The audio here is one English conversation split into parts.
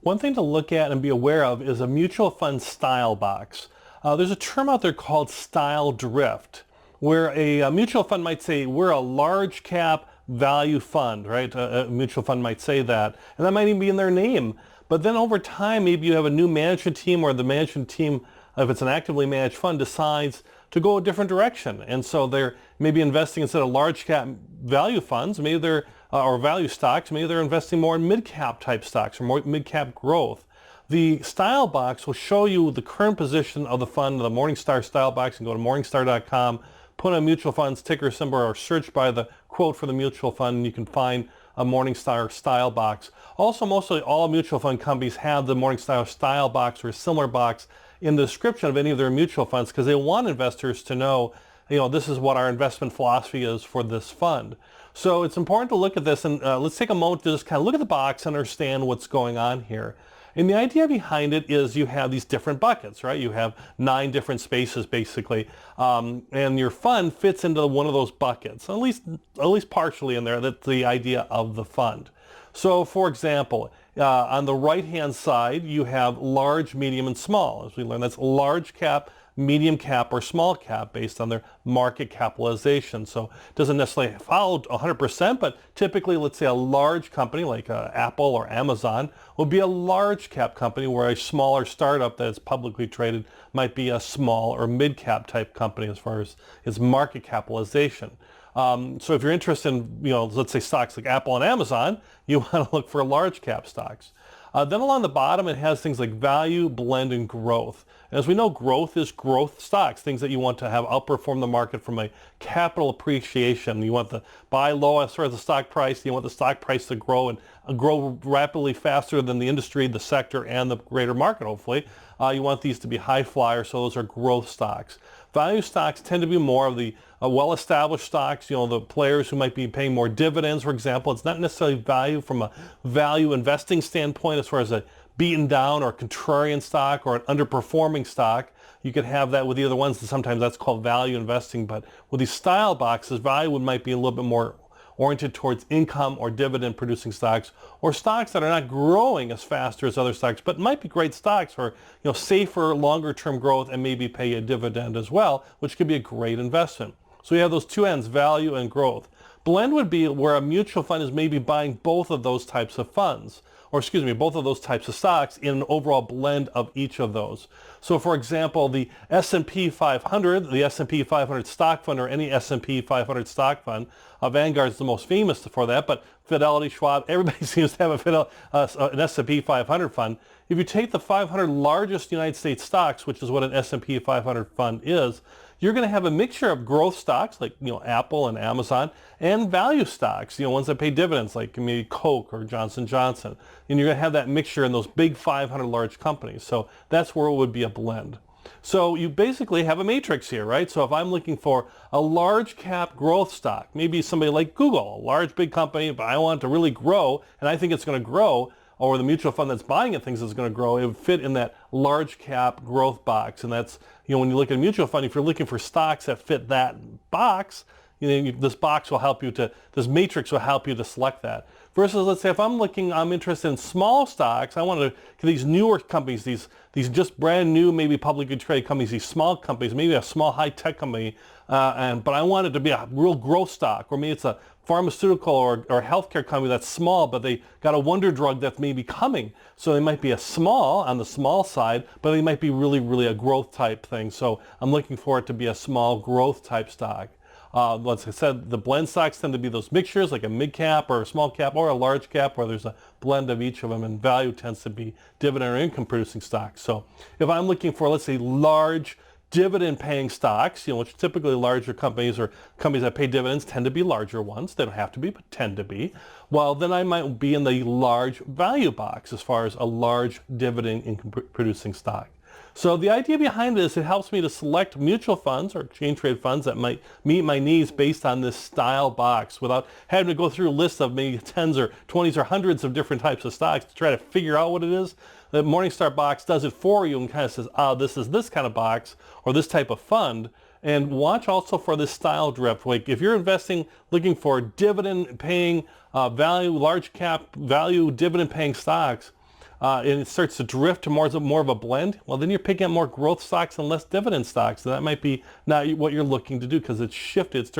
One thing to look at and be aware of is a mutual fund style box. There's a term out there called style drift, where a mutual fund might say, we're a large cap value fund, right? A mutual fund might say that, and that might even be in their name. But then over time, maybe you have a new management team, or the management team, if it's an actively managed fund, decides to go a different direction. And so they're maybe investing, instead of large cap value funds, maybe they're or value stocks, maybe they're investing more in mid-cap type stocks or more mid-cap growth. The style box will show you the current position of the fund, the Morningstar style box, and go to morningstar.com, put in mutual funds ticker symbol, or search by the quote for the mutual fund, and you can find a Morningstar style box. Also, mostly all mutual fund companies have the Morningstar style box or a similar box in the description of any of their mutual funds, because they want investors to know, this is what our investment philosophy is for this fund. So it's important to look at this, and let's take a moment to just kind of look at the box and understand what's going on here. And the idea behind it is you have these different buckets, right? You have 9 different spaces basically, and your fund fits into one of those buckets, at least partially in there. That's the idea of the fund. So for example, on the right hand side you have large, medium, and small. As we learned, that's large cap, medium cap, or small cap based on their market capitalization. So it doesn't necessarily follow 100%, but typically, let's say a large company like Apple or Amazon will be a large cap company, where a smaller startup that is publicly traded might be a small or mid cap type company as far as its market capitalization. So if you're interested in, let's say stocks like Apple and Amazon, you want to look for large cap stocks. Then along the bottom, it has things like value, blend, and growth. And as we know, growth is growth stocks, things that you want to have outperform the market from a capital appreciation. You want to buy low as far as the stock price. You want the stock price to grow and grow rapidly faster than the industry, the sector, and the greater market, hopefully. You want these to be high flyers, so those are growth stocks. Value stocks tend to be more of the well-established stocks, the players who might be paying more dividends, for example. It's not necessarily value from a value investing standpoint as far as a beaten down or contrarian stock or an underperforming stock. You could have that with the other ones, and sometimes that's called value investing. But with these style boxes, value might be a little bit more oriented towards income or dividend producing stocks, or stocks that are not growing as fast as other stocks, but might be great stocks for safer, longer term growth, and maybe pay a dividend as well, which could be a great investment. So you have those two ends, value and growth. Blend would be where a mutual fund is maybe buying both of those types of funds, or both of those types of stocks in an overall blend of each of those. So for example, the S&P 500, the S&P 500 stock fund, or any S&P 500 stock fund, Vanguard is the most famous for that, but Fidelity, Schwab, everybody seems to have an S&P 500 fund. If you take the 500 largest United States stocks, which is what an S&P 500 fund is, you're going to have a mixture of growth stocks like Apple and Amazon, and value stocks, ones that pay dividends like maybe Coke or Johnson & Johnson. And you're going to have that mixture in those big 500 large companies. So that's where it would be a blend. So you basically have a matrix here, right? So if I'm looking for a large cap growth stock, maybe somebody like Google, a large big company, but I want it to really grow, and I think it's going to grow, or the mutual fund that's buying it thinks it's going to grow, it would fit in that large cap growth box. And that's, when you look at a mutual fund, if you're looking for stocks that fit that box, this box will help you to, this matrix will help you to select that. Versus, let's say if I'm interested in small stocks, I want to, these newer companies, these just brand new, maybe publicly traded companies, these small companies, maybe a small high-tech company, but I want it to be a real growth stock, or maybe it's a pharmaceutical or healthcare company that's small, but they got a wonder drug that's maybe coming. So they might be on the small side, but they might be really, really a growth type thing. So I'm looking for it to be a small growth type stock. Like I said, the blend stocks tend to be those mixtures, like a mid cap or a small cap or a large cap, where there's a blend of each of them, and value tends to be dividend or income producing stocks. So if I'm looking for, let's say, large dividend paying stocks, which typically larger companies or companies that pay dividends tend to be larger ones. They don't have to be, but tend to be. Well, then I might be in the large value box as far as a large dividend income producing stock. So the idea behind this, it helps me to select mutual funds or exchange traded funds that might meet my needs based on this style box, without having to go through a list of maybe 10s or 20s or hundreds of different types of stocks to try to figure out what it is. The Morningstar box does it for you and kind of says, this is this kind of box or this type of fund. And watch also for this style drift. Like if you're investing, looking for dividend paying value, large cap value, dividend paying stocks, and it starts to drift to more of a blend, well, then you're picking up more growth stocks and less dividend stocks. So that might be not what you're looking to do, because it's shifted.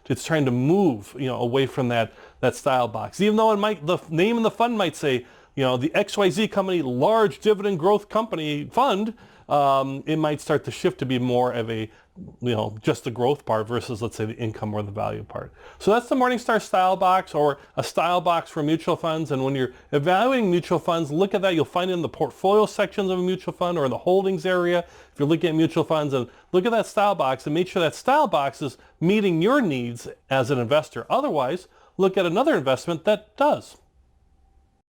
It's trying to move, away from that style box. Even though the name of the fund might say, the XYZ company, large dividend growth company fund, it might start to shift to be more of a, just the growth part versus, let's say, the income or the value part. So that's the Morningstar style box, or a style box for mutual funds. And when you're evaluating mutual funds, look at that. You'll find it in the portfolio sections of a mutual fund or in the holdings area. If you're looking at mutual funds, and look at that style box and make sure that style box is meeting your needs as an investor. Otherwise, look at another investment that does.